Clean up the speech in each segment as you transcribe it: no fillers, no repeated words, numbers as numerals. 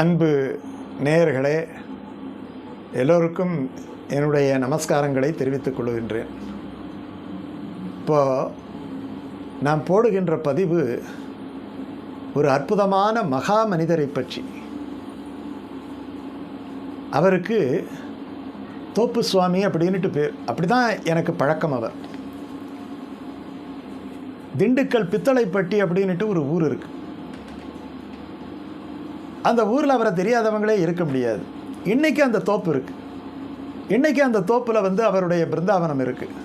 அன்பு நேயர்களே, எல்லோருக்கும் என்னுடைய நமஸ்காரங்களை தெரிவித்துக் கொள்கின்றேன். இப்போது நான் போடுகின்ற பதிவு ஒரு அற்புதமான மகா மனிதரை பற்றி. அவருக்கு தோப்பு சுவாமி அப்படின்ட்டு பேர். அப்படி தான் எனக்கு பழக்கம். அவர் திண்டுக்கல் பித்தளைப்பட்டி அப்படின்ட்டு ஒரு ஊர் இருக்குது. அந்த ஊரில் அவரை தெரியாதவங்களே இருக்க முடியாது. இன்றைக்கி அந்த தோப்பு இருக்குது. இன்றைக்கி அந்த தோப்பில் அவருடைய பிருந்தாவனம் இருக்குது.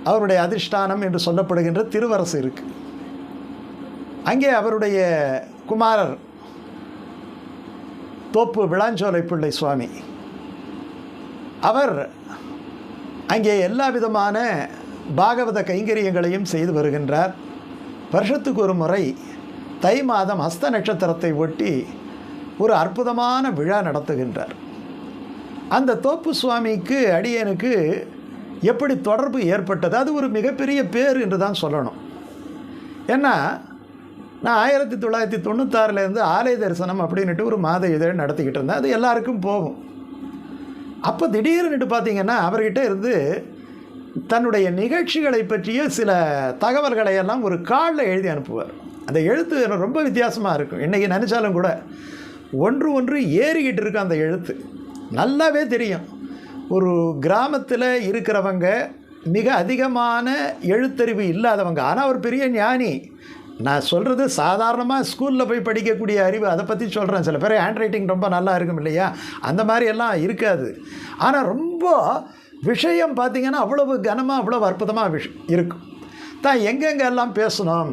அவருடைய அதிஷ்டானம் என்று சொல்லப்படுகின்ற திருவரசு இருக்குது. அங்கே அவருடைய குமாரர் தோப்பு விளாஞ்சோலை பிள்ளை சுவாமி, அவர் அங்கே எல்லா விதமான பாகவத கைங்கரியங்களையும் செய்து வருகின்றார். வருஷத்துக்கு ஒரு முறை தை மாதம் ஹஸ்த நட்சத்திரத்தை ஒட்டி ஒரு அற்புதமான விழா நடத்துகின்றார். அந்த தோப்பு சுவாமிக்கு அடியனுக்கு எப்படி தொடர்பு ஏற்பட்டது, அது ஒரு மிகப்பெரிய பேர் என்று தான் சொல்லணும். ஏன்னா நான் 1996 ஆலய தரிசனம் அப்படின்ட்டு ஒரு மாத இதழ் நடத்திக்கிட்டு இருந்தேன். அது எல்லாருக்கும் போகும். அப்போ திடீர்னுட்டு பார்த்திங்கன்னா அவர்கிட்ட இருந்து தன்னுடைய நிகழ்ச்சிகளை பற்றிய சில தகவல்களை எல்லாம் ஒரு கார்டில் எழுதி அனுப்புவார். அந்த எழுத்து ரொம்ப வித்தியாசமாக இருக்கும். இன்றைக்கி நினச்சாலும் கூட ஒன்று ஏறிக்கிட்டு இருக்கும். அந்த எழுத்து நல்லாவே தெரியும். ஒரு கிராமத்தில் இருக்கிறவங்க, மிக அதிகமான எழுத்தறிவு இல்லாதவங்க, ஆனால் ஒரு பெரிய ஞானி. நான் சொல்கிறது சாதாரணமாக ஸ்கூலில் போய் படிக்கக்கூடிய அறிவு, அதை பற்றி சொல்கிறேன். சில பேர் ஹேண்ட் ரைட்டிங் ரொம்ப நல்லா இருக்கும் இல்லையா, அந்த மாதிரி எல்லாம் இருக்காது. ஆனால் ரொம்ப விஷயம் பார்த்திங்கன்னா அவ்வளவு கனமாக, அவ்வளவு அற்புதமாக இருக்கும். தான் எங்கெங்கெல்லாம் பேசணும்,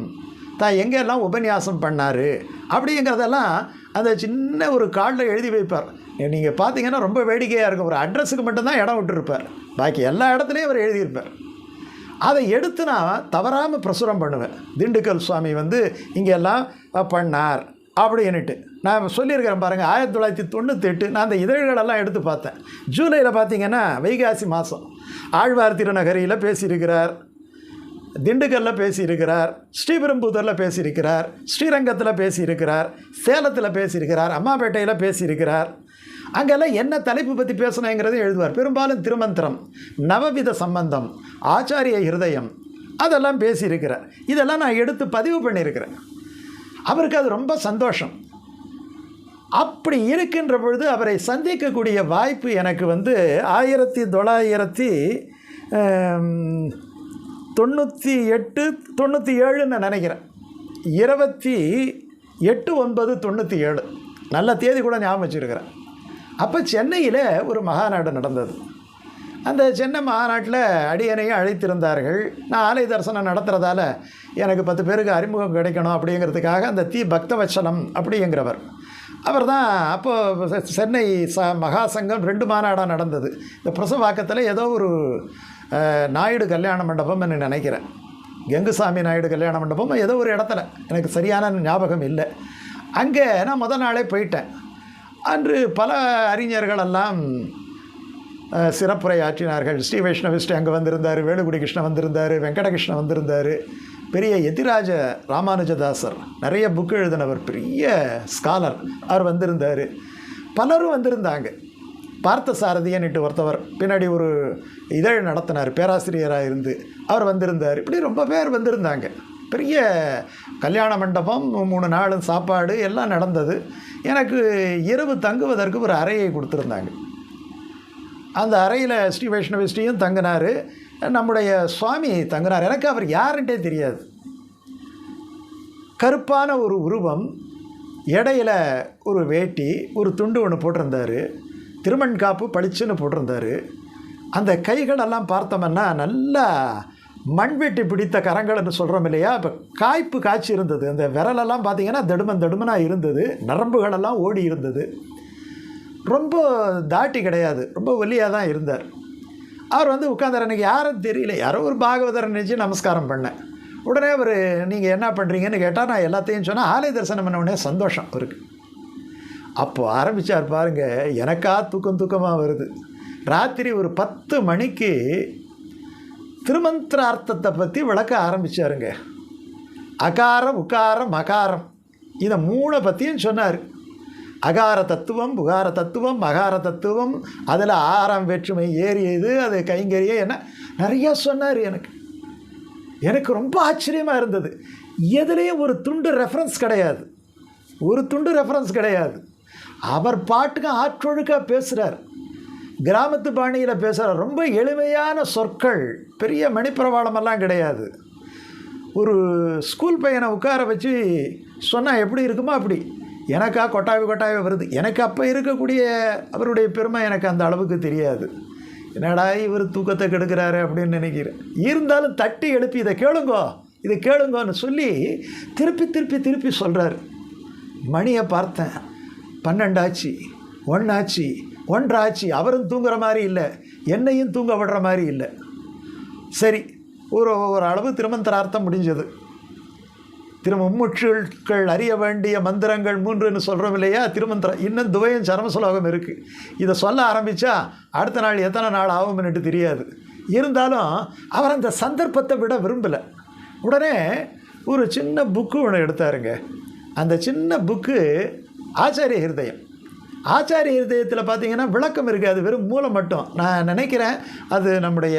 தான் எங்கெல்லாம் உபன்யாசம் பண்ணார் அப்படிங்கிறதெல்லாம் அந்த சின்ன ஒரு கார்டில் எழுதி வைப்பார். நீங்கள் பார்த்தீங்கன்னா ரொம்ப வேடிக்கையாக இருக்கும். ஒரு அட்ரஸுக்கு மட்டும்தான் இடம் விட்டுருப்பார், பாக்கி எல்லா இடத்துலையும் அவர் எழுதியிருப்பார். அதை எடுத்து நான் தவறாமல் பிரசுரம் பண்ணுவேன். திண்டுக்கல் சுவாமி இங்கெல்லாம் பண்ணார் அப்படின்னுட்டு நான் சொல்லியிருக்கிறேன் பாருங்கள். 1998 நான் அந்த இதழ்களெல்லாம் எடுத்து பார்த்தேன். ஜூலையில் பார்த்திங்கன்னா வைகாசி மாதம் ஆழ்வார் திருநகரியில் பேசியிருக்கிறார், திண்டுக்கல்லில் பேசியிருக்கிறார், ஸ்ரீபெரும்புதூரில் பேசியிருக்கிறார், ஸ்ரீரங்கத்தில் பேசியிருக்கிறார், சேலத்தில் பேசியிருக்கிறார், அம்மாப்பேட்டையில் பேசியிருக்கிறார். அங்கெல்லாம் என்ன தலைப்பு பற்றி பேசணுங்கிறதையும் எழுதுவார். பெரும்பாலும் திருமந்திரம், நவவித சம்பந்தம், ஆச்சாரிய ஹிருதயம், அதெல்லாம் பேசியிருக்கிறார். இதெல்லாம் நான் எடுத்து பதிவு பண்ணியிருக்கிறேன். அவருக்கு அது ரொம்ப சந்தோஷம். அப்படி இருக்கின்ற பொழுது அவரை சந்திக்கக்கூடிய வாய்ப்பு எனக்கு 1998 97ன்னு நினைக்கிறேன். 28/9/97 நல்ல தேதி கூட ஞாபகம் வச்சுருக்கிறேன். அப்போ சென்னையில் ஒரு மகாநாடு நடந்தது. அந்த சென்னை மகாநாட்டில் அடியனையும் அழைத்திருந்தார்கள். நான் ஆலய தரிசனம் நடத்துகிறதால எனக்கு 10 பேருக்கு அறிமுகம் கிடைக்கணும் அப்படிங்கிறதுக்காக அந்த பக்தவச்சலம் அப்படிங்கிறவர், அவர் தான் அப்போது சென்னை மகா சங்கம் 2 மாநாடாக நடந்தது. இந்த பிரசவாக்கத்தில் ஏதோ ஒரு நாயுடு கல்யாண மண்டபம் என்று நினைக்கிறேன், கெங்குசாமி நாயுடு கல்யாண மண்டபம் ஏதோ ஒரு இடத்துல, எனக்கு சரியான ஞாபகம் இல்லை. அங்கே நான் முதல் நாளே போயிட்டேன். அன்று பல அறிஞர்களெல்லாம் சிறப்புரை ஆற்றினார்கள். ஸ்ரீ வைஷ்ணவிஸ்ட் அங்கே வந்திருந்தார், வேலுகுடி கிருஷ்ணன் வந்திருந்தார், வெங்கடகிருஷ்ணன் வந்திருந்தார், பெரிய எதிராஜ ராமானுஜதாசர் நிறைய புக்கு எழுதினவர், பெரிய ஸ்காலர், அவர் வந்திருந்தார். பலரும் வந்திருந்தாங்க. பார்த்த சாரதியன்ட்டு ஒருத்தவர் பின்னாடி ஒரு இதழ் நடத்தினார், பேராசிரியராக இருந்து, அவர் வந்திருந்தார். இப்படி ரொம்ப பேர் வந்திருந்தாங்க. பெரிய கல்யாண மண்டபம், 3 நாளும் சாப்பாடு எல்லாம் நடந்தது. எனக்கு இரவு தங்குவதற்கு ஒரு அறையை கொடுத்துருந்தாங்க. அந்த அறையில் ஸ்ரீ வைஷ்ணவிஸ்டியும் தங்கினார், நம்முடைய சுவாமி தங்கினார். எனக்கு அவர் யாருன்ட்டே தெரியாது. கருப்பான ஒரு உருவம், இடையில ஒரு வேட்டி, ஒரு துண்டு ஒன்று போட்டிருந்தார், திருமண் காப்பு பளிச்சுன்னு போட்டிருந்தார். அந்த கைகளெல்லாம் பார்த்தோம்னா நல்லா மண்வெட்டி பிடித்த கரங்கள்னு சொல்கிறோம் இல்லையா, இப்போ காய்ப்பு காய்ச்சி இருந்தது. அந்த விரலெல்லாம் பார்த்திங்கன்னா தடுமனாக இருந்தது, நரம்புகளெல்லாம் ஓடி இருந்தது. ரொம்ப தாட்டி கிடையாது, ரொம்ப ஒல்லியாக தான் இருந்தார். அவர் உட்காந்தார். எனக்கு யாரும் தெரியல, யாரோ ஒரு பாகவதரை நினச்சி நமஸ்காரம் பண்ணேன். உடனே அவர் நீங்கள் என்ன பண்ணுறீங்கன்னு கேட்டால் நான் எல்லாத்தையும் சொன்னால் ஆலய தரிசனம் பண்ண உடனே சந்தோஷம் அவருக்கு. அப்போது ஆரம்பித்தார் பாருங்கள், எனக்கா தூக்கமாக வருது. ராத்திரி ஒரு 10 மணிக்கு திருமந்திரார்த்தத்தை பற்றி விளக்க ஆரம்பித்தாருங்க. அகாரம் உக்காரம் மகாரம் இதை 3 பற்றியும் சொன்னார். அகார தத்துவம், புகார தத்துவம், மகார தத்துவம், அதில் 6ஆம் வேற்றுமை ஏறியது, அது கைங்கரிய என்ன நிறையா சொன்னார். எனக்கு ரொம்ப ஆச்சரியமாக இருந்தது. எதுலேயும் ஒரு துண்டு ரெஃபரன்ஸ் கிடையாது. அவர் பாட்டுக்கு ஆற்றொழுக்காக பேசுகிறார், கிராமத்து பாணியில் பேசுகிறார். ரொம்ப எளிமையான சொற்கள், பெரிய மணிப்பிரவாளமெல்லாம் கிடையாது. ஒரு ஸ்கூல் பையனை உட்கார வச்சு சொன்னால் எப்படி இருக்குமோ அப்படி எனக்கா கொட்டாவி வருது. எனக்கு அப்போ இருக்கக்கூடிய அவருடைய பெருமை எனக்கு அந்த அளவுக்கு தெரியாது. என்னடா இவர் தூக்கத்தை கெடுக்கிறாரு அப்படின்னு நினைக்கிறேன். இருந்தாலும் தட்டி எழுப்பி இதை கேளுங்கோன்னு சொல்லி திருப்பி சொல்கிறார். மணியை பார்த்தேன், 12 ஆச்சு, 1 ஆச்சு, 1:30 ஆச்சு. அவரும் தூங்குற மாதிரி இல்லை, என்னையும் தூங்க விடுற மாதிரி இல்லை. சரி, ஒரு அளவு திருமந்திரார்த்தம் முடிஞ்சது. மும்முட்சுகள் அறிய வேண்டிய மந்திரங்கள் 3ன்னு சொல்கிறோம் இல்லையா, திருமந்திரம். இன்னும் துவயம் சரம சுலோகம் இருக்குது. இதை சொல்ல ஆரம்பித்தா அடுத்த நாள் எத்தனை நாள் ஆகும்னுட்டு தெரியாது. இருந்தாலும் அவர் அந்த சந்தர்ப்பத்தை விட விரும்பலை. உடனே ஒரு சின்ன புக்கு ஒன்று எடுத்தாருங்க. அந்த சின்ன புக்கு ஆச்சாரிய ஹிருதயம். ஆச்சாரிய ஹிருதயத்தில் பார்த்திங்கன்னா விளக்கம் இருக்காது, வெறும் மூலம் மட்டும். நான் நினைக்கிறேன் அது நம்முடைய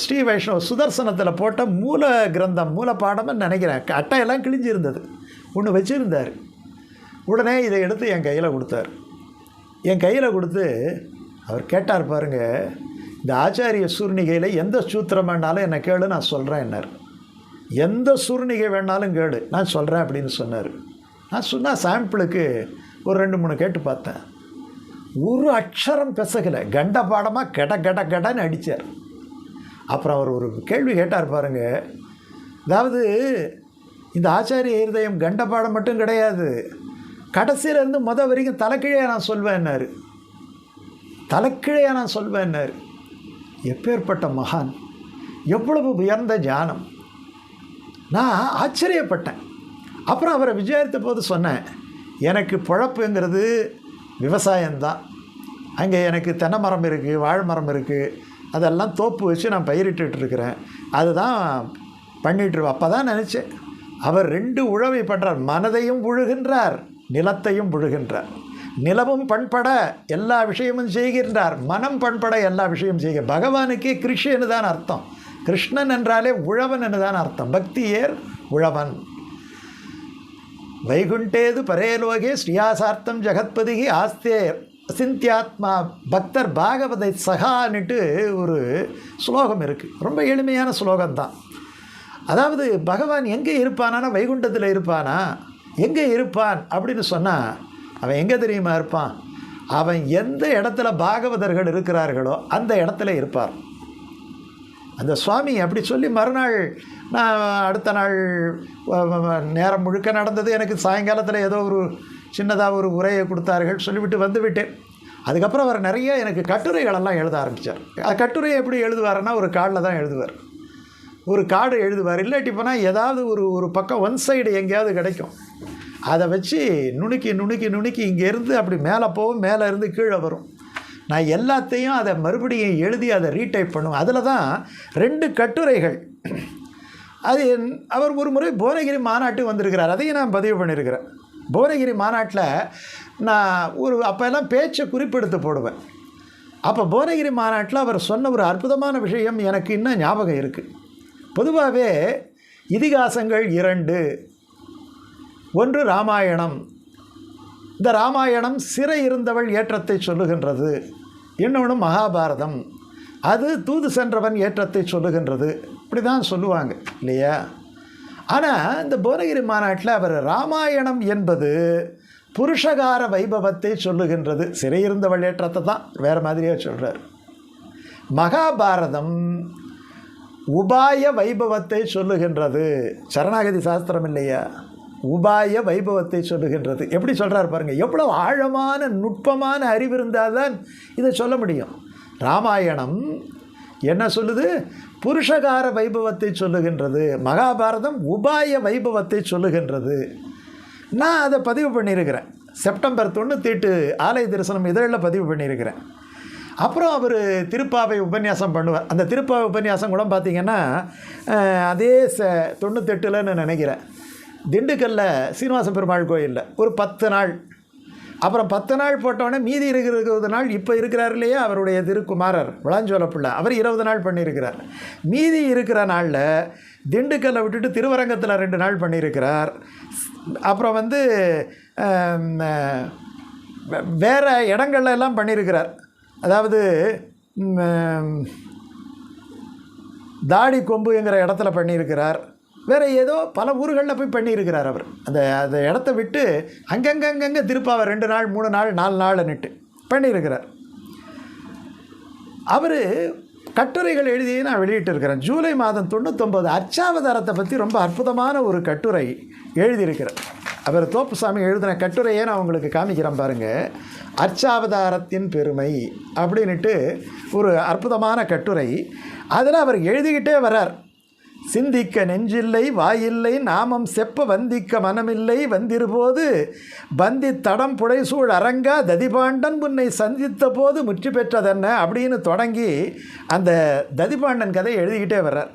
ஸ்ரீ வைஷ்ணவ சுதர்சனத்தில் போட்ட மூல கிரந்தம், மூல பாடம்னு நினைக்கிறேன். அட்டையெல்லாம் கிழிஞ்சு இருந்தது, ஒன்று வச்சுருந்தார். உடனே இதை எடுத்து என் கையில் கொடுத்தார். என் கையில் கொடுத்து அவர் கேட்டார், பாருங்கள், இந்த ஆச்சாரிய சூர்ணிகையில் எந்த சூத்திரம் வேணாலும் என்னை கேளு, நான் சொல்கிறேன் என்னார். எந்த சூர்ணிகை வேணாலும் கேளு, நான் சொல்கிறேன் அப்படின்னு சொன்னார். நான் சொன்னால் சாம்பிளுக்கு ஒரு 2-3 கேட்டு பார்த்தேன். ஒரு அக்ஷரம் பெசகலை, கண்ட பாடமாக கடன்னு அடித்தார். அப்புறம் அவர் ஒரு கேள்வி கேட்டார் பாருங்கள். அதாவது இந்த ஆச்சாரிய ஹிருதயம் கண்ட பாடம் மட்டும் கிடையாது, கடைசியிலேருந்து வரைக்கும் தலைக்கீழையாக நான் சொல்வேன்னார். எப்பேற்பட்ட மகான், எவ்வளவு உயர்ந்த ஞானம்! நான் ஆச்சரியப்பட்டேன். அப்புறம் அவரை விசாரித்த போது சொன்னேன், எனக்கு பொழப்புங்கிறது விவசாயம்தான். அங்கே எனக்கு தென்னை மரம் இருக்குது, வாழை மரம் இருக்குது, அதெல்லாம் தோப்பு வச்சு நான் பயிரிட்டுருக்கிறேன். அதுதான் பண்ணிகிட்ருவேன். அப்போ தான் நினச்சேன், அவர் 2 உழவை பண்ணுறார். மனதையும் உழுகின்றார், நிலத்தையும் உழுகின்றார். நிலமும் பண்பட எல்லா விஷயமும் செய்கின்றார், மனம் பண்பட எல்லா விஷயமும் செய்க. பகவானுக்கே கிருஷ்ணன்னு தான் அர்த்தம். கிருஷ்ணன் என்றாலே உழவன் என்று தான் அர்த்தம். பக்தியேர் உழவன். வைகுண்டேது பரேலோகே ஸ்ரீயாசார்த்தம் ஜெகத்பதிகி ஆஸ்தே அசிந்தியாத்மா பக்தர் பாகவதை சகான்னுட்டு ஒரு ஸ்லோகம் இருக்குது. ரொம்ப எளிமையான ஸ்லோகம்தான். அதாவது பகவான் எங்கே இருப்பானா, வைகுண்டத்தில் இருப்பானா? எங்கே இருப்பான் அப்படின்னு சொன்னால் அவன் எங்கே தெரியுமா இருப்பான்? அவன் எந்த இடத்துல பாகவதர்கள் இருக்கிறார்களோ அந்த இடத்துல இருப்பார். அந்த சுவாமி அப்படி சொல்லி மறுநாள் நான் அடுத்த நாள் நேரம் முழுக்க நடந்தது. எனக்கு சாயங்காலத்தில் ஏதோ ஒரு சின்னதாக ஒரு உரையை கொடுத்தார்கள், சொல்லிவிட்டு வந்துவிட்டேன். அதுக்கப்புறம் அவர் நிறைய எனக்கு கட்டுரைகளெல்லாம் எழுத ஆரம்பித்தார். கட்டுரையை எப்படி எழுதுவாருன்னா ஒரு கார்டில் தான் எழுதுவார். ஒரு கார்டு எழுதுவார். இல்லாட்டி போனால் ஏதாவது ஒரு பக்கம் ஒன் சைடு எங்கேயாவது கிடைக்கும், அதை வச்சு நுணுக்கி இங்கேருந்து அப்படி மேலே போகும், மேலே இருந்து கீழே வரும். நான் எல்லாத்தையும் அதை மறுபடியும் எழுதி அதை ரீடைப் பண்ணுவேன். அதில் தான் 2 கட்டுரைகள். அது அவர் ஒரு முறை புவனகிரி மாநாட்டுக்கு வந்திருக்கிறார், அதையும் நான் பதிவு பண்ணியிருக்கிறேன். புவனகிரி மாநாட்டில் நான் அப்போல்லாம் பேச்சை குறிப்பெடுத்து போடுவேன். அப்போ புவனகிரி மாநாட்டில் அவர் சொன்ன ஒரு அற்புதமான விஷயம் எனக்கு இன்னும் ஞாபகம் இருக்குது. பொதுவாகவே இதிகாசங்கள் 2. ஒன்று ராமாயணம். இந்த ராமாயணம் சிறை இருந்தவள் ஏற்றத்தை சொல்லுகின்றது. இன்னொன்று மகாபாரதம், அது தூது சென்றவன் ஏற்றத்தை சொல்லுகின்றது. இப்படி தான் சொல்லுவாங்க இல்லையா? ஆனால் இந்த புவனகிரி மாநாட்டில் அவர் ராமாயணம் என்பது புருஷகார வைபவத்தை சொல்லுகின்றது, சிறை இருந்தவள் ஏற்றத்தை தான் வேறு மாதிரியாக சொல்கிறார். மகாபாரதம் உபாய வைபவத்தை சொல்லுகின்றது. சரணாகதி சாஸ்திரம் இல்லையா? உபாய வைபவத்தை சொல்லுகின்றது. எப்படி சொல்கிறார் பாருங்கள், எவ்வளோ ஆழமான நுட்பமான அறிவு இருந்தால் தான் இதை சொல்ல முடியும். ராமாயணம் என்ன சொல்லுது? புருஷகார வைபவத்தை சொல்லுகின்றது. மகாபாரதம் உபாய வைபவத்தை சொல்லுகின்றது. நான் அதை பதிவு பண்ணியிருக்கிறேன். செப்டம்பர் 98 ஆலய தரிசனம் இதழில் பதிவு பண்ணியிருக்கிறேன். அப்புறம் அவர் திருப்பாவை உபன்யாசம் பண்ணுவார். அந்த திருப்பாவை உபன்யாசம் கூட பார்த்திங்கன்னா அதே 98லன்னு நினைக்கிறேன். திண்டுக்கல்லில் சீனிவாச பெருமாள் கோயிலில் ஒரு 10 நாள், அப்புறம் 10 நாள் போட்டோடனே மீதி இருக்கிற 20 நாள் இப்போ இருக்கிறார் இல்லையா அவருடைய திருக்குமாரர் விளாஞ்சோல பிள்ளை, அவர் 20 நாள் பண்ணியிருக்கிறார். மீதி இருக்கிற நாளில் திண்டுக்கல்லை விட்டுட்டு திருவரங்கத்தில் 2 நாள் பண்ணியிருக்கிறார். அப்புறம் வந்து வேறு இடங்கள்ல எல்லாம் பண்ணியிருக்கிறார். அதாவது தாடி கொம்புங்கிற இடத்துல பண்ணியிருக்கிறார். வேறு ஏதோ பல ஊர்களில் போய் பண்ணியிருக்கிறார் அவர். அந்த இடத்த விட்டு அங்கங்கே திருப்பாவை 2 நாள் 3 நாள் 4 நாள்னுட்டு பண்ணியிருக்கிறார். அவர் கட்டுரைகள் எழுதி நான் வெளியிட்டிருக்கிறேன். ஜூலை மாதம் 99 அர்ச்சாவதாரத்தை பற்றி ரொம்ப அற்புதமான ஒரு கட்டுரை எழுதியிருக்கிறார். அவர் தோப்புசாமி எழுதின கட்டுரையே நான் உங்களுக்கு காமிக்கிறேன் பாருங்கள். அர்ச்சாவதாரத்தின் பெருமை அப்படின்ட்டு ஒரு அற்புதமான கட்டுரை. அதில் அவர் எழுதிக்கிட்டே வரார். சிந்திக்க நெஞ்சில்லை வாயில்லை நாமம் செப்ப வந்திக்க மனமில்லை வந்திருபோது பந்தி தடம் புடைசூழ் அரங்கா ததிபாண்டன் முன்னை சந்தித்த போது முற்றி பெற்றதென்ன அப்படின்னு தொடங்கி அந்த ததிபாண்டன் கதை எழுதிக்கிட்டே வர்றார்.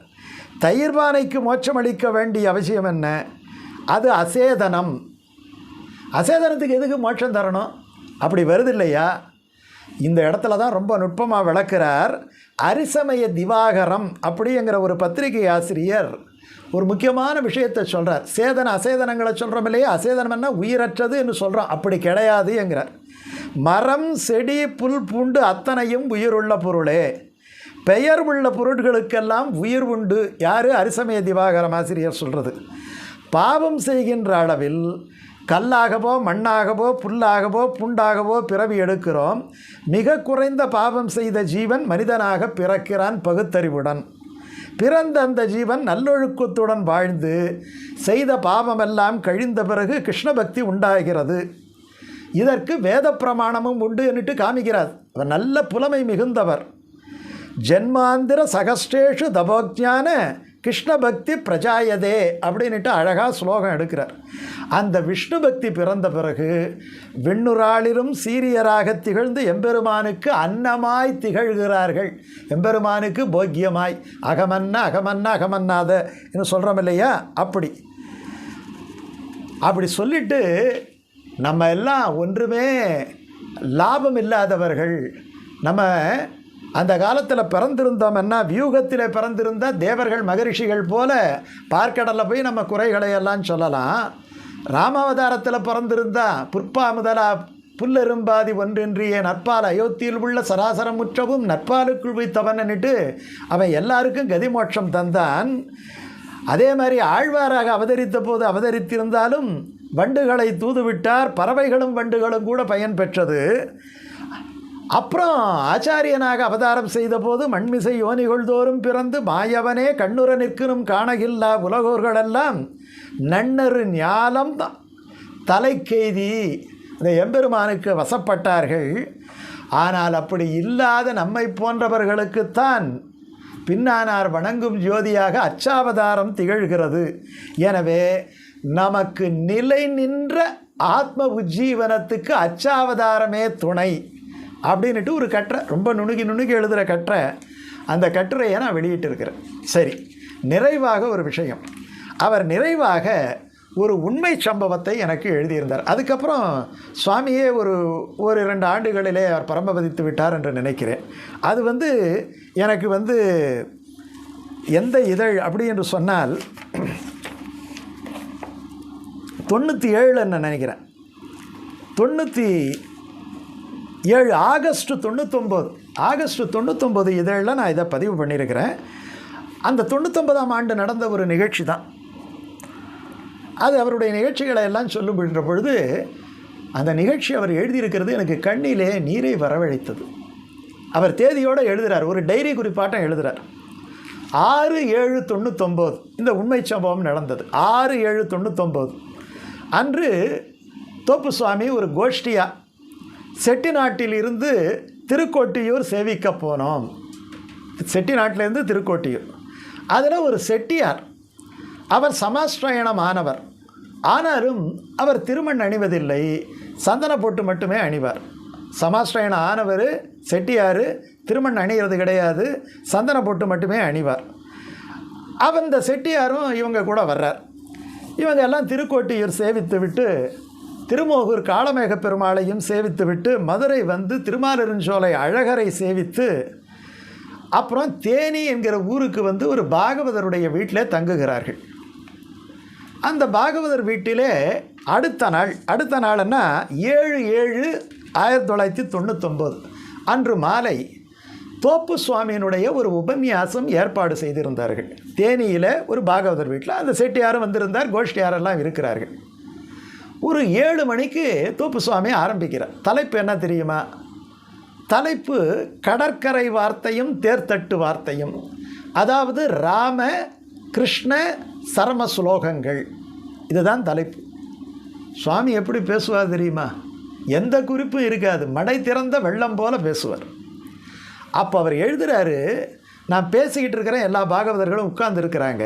தயிர்பானைக்கு மோட்சம் அளிக்க வேண்டிய அவசியம் என்ன? அது அசேதனம். அசேதனத்துக்கு எதுக்கு மோட்சம் தரணும்? அப்படி வருது இல்லையா? இந்த இடத்துல தான் ரொம்ப நுட்பமாக விளக்குறார். அரிசமய திவாகரம் அப்படிங்கிற ஒரு பத்திரிகை ஆசிரியர் ஒரு முக்கியமான விஷயத்தை சொல்கிறார். சேதன அசேதனங்களை சொல்கிறோம் இல்லையா, அசேதனம்னா உயிரற்றது என்று சொல்கிறோம், அப்படி கிடையாது என்கிறார். மரம் செடி புல் பூண்டு அத்தனையும் உயிருள்ள பொருளே, பெயர் உள்ள பொருட்களுக்கெல்லாம் உயிர் உண்டு. யார்? அரிசமய திவாகரம் ஆசிரியர் சொல்கிறது. பாவம் செய்கின்ற அளவில் கல்லாகவோ மண்ணாகவோ புல்லாகவோ புண்டாகவோ பிறவி எடுக்கிறோம். மிக குறைந்த பாவம் செய்த ஜீவன் மனிதனாக பிறக்கிறான் பகுத்தறிவுடன். பிறந்த அந்த ஜீவன் நல்லொழுக்கத்துடன் வாழ்ந்து செய்த பாவமெல்லாம் கழிந்த பிறகு கிருஷ்ண பக்தி உண்டாகிறது. இதற்கு வேத பிரமாணமும் உண்டு என்னட்டு காமிக்கிறார். அவர் நல்ல புலமை மிகுந்தவர். ஜென்மாந்திர சகஸ்டேஷு தபோஜான கிருஷ்ண பக்தி பிரஜாயதே அப்படின்ட்டு அழகாக ஸ்லோகம் எடுக்கிறார். அந்த விஷ்ணு பக்தி பிறந்த பிறகு விண்ணுராளிலும் சீரியராக திகழ்ந்து எம்பெருமானுக்கு அன்னமாய் திகழ்கிறார்கள். எம்பெருமானுக்கு போக்கியமாய் அகமன்ன அகமன்ன அகமன்னாத என்று சொல்கிறோம் இல்லையா, அப்படி சொல்லிட்டு நம்ம எல்லாம் ஒன்றுமே லாபம் இல்லாதவர்கள். நம்ம அந்த காலத்தில் பிறந்திருந்தோம்னா வியூகத்தில் பிறந்திருந்தால் தேவர்கள் மகரிஷிகள் போல பார்க்கடலில் போய் நம்ம குறைகளை எல்லாம் சொல்லலாம். ராமாவதாரத்தில் பிறந்திருந்தால் புற்பா முதலா புல்லெரும்பாதி ஒன்றின்றிய நற்பால் அயோத்தியில் உள்ள சராசரம் முற்றவும் நற்பாலுக்குள் வைத்தவன்னுட்டு அவன் எல்லாருக்கும் கதிமோட்சம் தந்தான். அதே மாதிரி ஆழ்வாராக அவதரித்த போது அவதரித்திருந்தாலும் வண்டுகளை தூதுவிட்டார். பறவைகளும் வண்டுகளும் கூட பயன் பெற்றது. அப்புறம் ஆச்சாரியனாக அவதாரம் செய்த போது மண்மிசை யோனிகள் தோறும் பிறந்து மாயவனே கண்ணுற நிற்கணும் காணகில்லா உலகோர்களெல்லாம் நன்னரு ஞாலம் தலைக்கெய்தி இந்த எம்பெருமானுக்கு வசப்பட்டார்கள். ஆனால் அப்படி இல்லாத நம்மை போன்றவர்களுக்குத்தான் பின்னானார் வணங்கும் ஜோதியாக அச்சாவதாரம் திகழ்கிறது. எனவே நமக்கு நிலை நின்ற ஆத்ம உஜ்ஜீவனத்துக்கு அச்சாவதாரமே துணை அப்படின்ட்டு ஒரு கட்டுரை, ரொம்ப நுணுகி எழுதுகிற கட்டுரை. அந்த கட்டுரையை நான் வெளியிட்டிருக்கிறேன். சரி, நிறைவாக ஒரு விஷயம். அவர் நிறைவாக ஒரு உண்மை சம்பவத்தை எனக்கு எழுதியிருந்தார். அதுக்கப்புறம் சுவாமியே ஒரு 2 ஆண்டுகளிலே அவர் பரமபதித்து விட்டார் என்று நினைக்கிறேன். அது எனக்கு எந்த இதழ் அப்படி என்று சொன்னால் 97 என்ன நினைக்கிறேன், 97 ஆகஸ்ட் 99 இதழில் நான் இதை பதிவு பண்ணியிருக்கிறேன். அந்த 99ஆம் ஆண்டு நடந்த ஒரு நிகழ்ச்சி தான் அது. அவருடைய நிகழ்ச்சிகளை எல்லாம் சொல்லுகின்ற பொழுது அந்த நிகழ்ச்சி அவர் எழுதியிருக்கிறது எனக்கு கண்ணிலே நீரை வரவழைத்தது. அவர் தேதியோடு எழுதுகிறார், ஒரு டைரி குறிப்பாட்டம் எழுதுகிறார். 6/7/99 இந்த உண்மை சம்பவம் நடந்தது. 6/7/99 அன்று தோப்புசுவாமி ஒரு கோஷ்டியாக செட்டிநாட்டிலிருந்து திருக்கோட்டியூர் சேவிக்க போனோம். செட்டிநாட்டிலேருந்து திருக்கோட்டியூர். அதில் ஒரு செட்டியார், அவர் சமாஸ்ட்ரயணமானவர். ஆனாலும் அவர் திருமண் அணிவதில்லை, சந்தன போட்டு மட்டுமே அணிவார். சமாஸ்ட்ரயணம் ஆனவர் செட்டியார், திருமண் அணிகிறது கிடையாது, சந்தன போட்டு மட்டுமே அணிவார். அவர் இந்த செட்டியாரும் இவங்க கூட வர்றார். இவங்க எல்லாம் திருக்கோட்டியூர் சேவித்து விட்டு திருமோகூர் காளமேக பெருமாளையும் சேவித்து விட்டு மதுரை வந்து திருமாலிருஞ்சோலை அழகரை சேவித்து அப்புறம் தேனி என்கிற ஊருக்கு வந்து ஒரு பாகவதருடைய வீட்டிலே தங்குகிறார்கள். அந்த பாகவதர் வீட்டிலே அடுத்த நாள்னா 7/7/1999 அன்று மாலை தோப்பு சுவாமியினுடைய ஒரு உபன்யாசம் ஏற்பாடு செய்திருந்தார்கள். தேனியில் ஒரு பாகவதர் வீட்டில் அந்த செட்டியாரும் வந்திருந்தார், கோஷ்டியாரெல்லாம் இருக்கிறார்கள். ஒரு 7 மணிக்கு தோப்பு சுவாமி ஆரம்பிக்கிறார். தலைப்பு என்ன தெரியுமா? தலைப்பு கடற்கரை வார்த்தையும் தேர்தட்டு வார்த்தையும், அதாவது ராம கிருஷ்ண சரம சுலோகங்கள். இதுதான் தலைப்பு. சுவாமி எப்படி பேசுவார் தெரியுமா? எந்த குறிப்பும் இருக்காது, மடை திறந்த வெள்ளம் போல பேசுவார். அப்போ அவர் எழுதுகிறாரு, நான் பேசிக்கிட்டு இருக்கிறேன், எல்லா பாகவதர்களும் உட்கார்ந்துருக்கிறாங்க.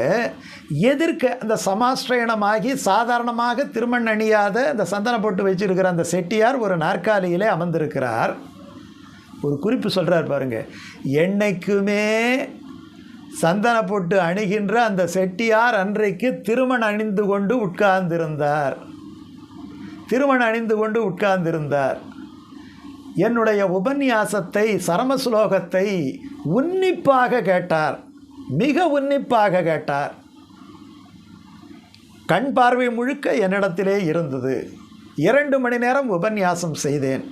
எதிர்க்க அந்த சமாஸ்திரயணமாகி சாதாரணமாக திருமண் அணியாத அந்த சந்தன போட்டு வச்சிருக்கிற அந்த செட்டியார் ஒரு நாற்காலியிலே அமர்ந்திருக்கிறார். ஒரு குறிப்பு சொல்கிறார் பாருங்க, என்னைக்குமே சந்தன போட்டு அணிகின்ற அந்த செட்டியார் அன்றைக்கு திருமணம் அணிந்து கொண்டு உட்கார்ந்திருந்தார். என்னுடைய உபன்யாசத்தை சரமசுலோகத்தை உன்னிப்பாக கேட்டார், மிக உன்னிப்பாக கேட்டார். கண் பார்வை முழுக்க என்னிடத்திலே இருந்தது. 2 மணி நேரம் உபன்யாசம் செய்தேன்.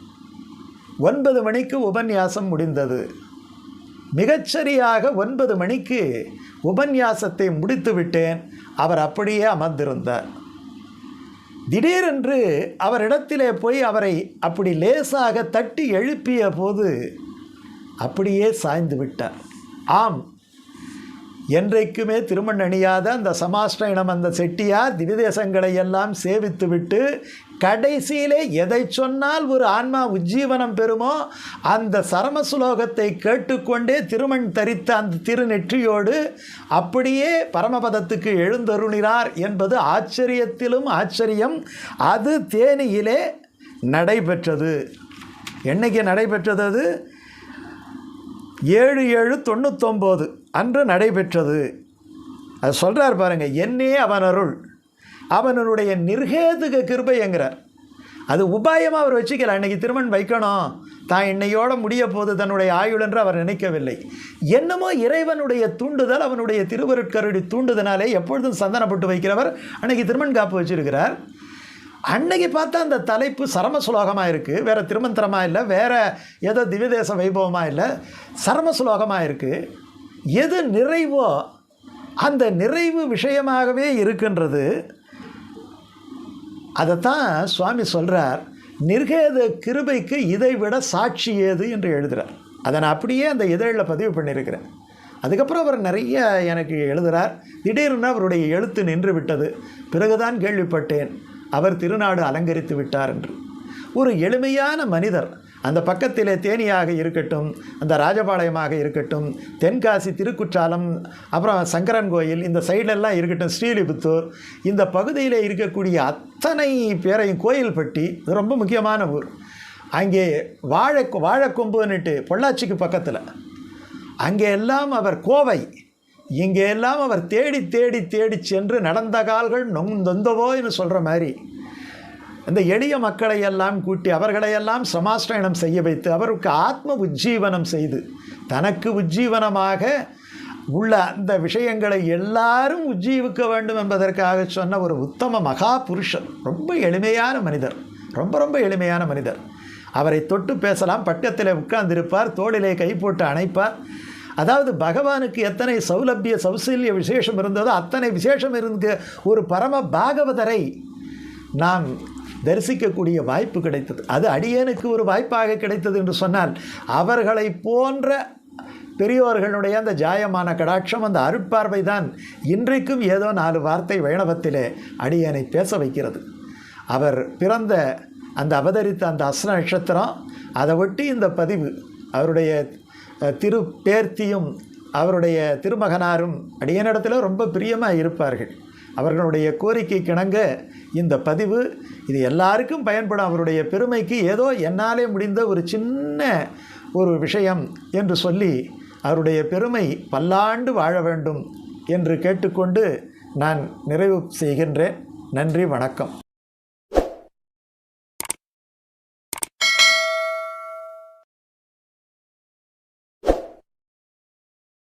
9 மணிக்கு உபன்யாசம் முடிந்தது. மிகச்சரியாக 9 மணிக்கு உபன்யாசத்தை முடித்து விட்டேன். அவர் அப்படியே அமர்ந்திருந்தார். திடீரென்று அவரிடத்திலே போய் அவரை அப்படி லேசாக தட்டி எழுப்பிய போது அப்படியே சாய்ந்து விட்டார். ஆம், என்றைக்குமே திருமண் அணியாத அந்த சமாஸ்திரயணம் அந்த செட்டியார் திவிதேசங்களை எல்லாம் சேவித்து விட்டு கடைசியிலே எதை சொன்னால் ஒரு ஆன்மா உஜ்ஜீவனம் பெறுமோ அந்த சரமசுலோகத்தை கேட்டுக்கொண்டே திருமண் தரித்த அந்த திருநெற்றியோடு அப்படியே பரமபதத்துக்கு எழுந்தருளினார் என்பது ஆச்சரியத்திலும் ஆச்சரியம். அது தேனியிலே நடைபெற்றது. என்னைக்கு நடைபெற்றது? அது 7/7/99 அன்று நடைபெற்றது. அது சொல்கிறார் பாருங்கள், என்னே அவனருள், அவனுடைய நிர்ஹேதுக கிருபைங்கிறார். அது உபாயமாக அவர் வச்சுக்கல. அன்றைக்கி திருமண் வைக்கணும், தான் என்னையோட முடிய போது தன்னுடைய ஆயுள் என்று அவர் நினைக்கவில்லை. என்னமோ இறைவனுடைய தூண்டுதல், அவனுடைய திருவருட்கருடைய தூண்டுதனாலே எப்பொழுதும் சந்தனப்பட்டு வைக்கிறவர் அன்றைக்கி திருமண் காப்பு வச்சிருக்கிறார். அன்னைக்கு பார்த்தா அந்த தலைப்பு சரமசுலோகமாக இருக்குது, வேறு திருமந்திரமாக இல்லை, வேறு ஏதோ திவ்யதேச வைபவமாக இல்லை, சரமசுலோகமாக இருக்குது. எது நிறைவோ அந்த நிறைவு விஷயமாகவே இருக்கின்றது. அதைத்தான் சுவாமி சொல்கிறார், நிர்கேத கிருபைக்கு இதை விட சாட்சி ஏது என்று எழுதுகிறார். அதை நான் அப்படியே அந்த இதழில் பதிவு பண்ணியிருக்கிறேன். அதுக்கப்புறம் அவர் நிறைய எனக்கு எழுதுகிறார். திடீர்னு அவருடைய எழுத்து நின்று விட்டது. பிறகுதான் கேள்விப்பட்டேன் அவர் திருநாடு அலங்கரித்து விட்டார் என்று. ஒரு எளிமையான மனிதர், அந்த பக்கத்திலே தேனியாக இருக்கட்டும், அந்த ராஜபாளையமாக இருக்கட்டும், தென்காசி திருக்குற்றாலம், அப்புறம் சங்கரன் கோயில், இந்த சைடெல்லாம் இருக்கட்டும், ஸ்ரீலிபுத்தூர், இந்த பகுதியில் இருக்கக்கூடிய அத்தனை பேரையும், கோயில்பட்டி, இது ரொம்ப முக்கியமான ஊர். அங்கே வாழைக்கொம்புன்னுட்டு பொள்ளாச்சிக்கு பக்கத்தில், அங்கே எல்லாம் அவர் கோவை, இங்கே எல்லாம் அவர் தேடி தேடி தேடி சென்று நடந்த கால்கள் நொந்தவோ என்று சொல்கிற மாதிரி அந்த எளிய மக்களை எல்லாம் கூட்டி அவர்களையெல்லாம் சமாஸ்திரயணம் செய்ய வைத்து அவருக்கு ஆத்ம உஜ்ஜீவனம் செய்து தனக்கு உஜ்ஜீவனமாக உள்ள அந்த விஷயங்களை எல்லாரும் உஜ்ஜீவிக்க வேண்டும் என்பதற்காக சொன்ன ஒரு உத்தம மகா புருஷன். ரொம்ப எளிமையான மனிதர், ரொம்ப ரொம்ப எளிமையான மனிதர். அவரை தொட்டு பேசலாம், பக்கத்தில் உட்கார்ந்திருப்பார், தோளிலே கை போட்டு அணைப்பார். அதாவது பகவானுக்கு எத்தனை சௌலபிய சௌசல்ய விசேஷம் இருந்ததோ அத்தனை விசேஷம் இருந்த ஒரு பரம பாகவதரை நாம் தரிசிக்கக்கூடிய வாய்ப்பு கிடைத்தது. அது அடியேனுக்கு ஒரு வாய்ப்பாக கிடைத்தது என்று சொன்னால், அவர்களை போன்ற பெரியோர்களுடைய அந்த ஜாயமான கடாட்சம், அந்த அருட்பார்வை தான் இன்றைக்கும் ஏதோ 4 வார்த்தை வைணவத்திலே அடியேனை பேச வைக்கிறது. அவர் பிறந்த அந்த அவதரித்த அந்த அஸ்ன நட்சத்திரம், அதை ஒட்டி இந்த பதிவு, அவருடைய திருப்பேர்த்தியும் அவருடைய திருமகனாரும் அடியனிடத்தில் ரொம்ப பிரியமாக இருப்பார்கள். அவர்களுடைய கோரிக்கை கிணங்க இந்த பதிவு இது எல்லாருக்கும் பயன்படும். அவருடைய பெருமைக்கு ஏதோ என்னாலே முடிந்த ஒரு சின்ன ஒரு விஷயம் என்று சொல்லி அவருடைய பெருமை பல்லாண்டு வாழ வேண்டும் என்று கேட்டுக்கொண்டு நான் நிறைவு செய்கின்றேன். நன்றி, வணக்கம்.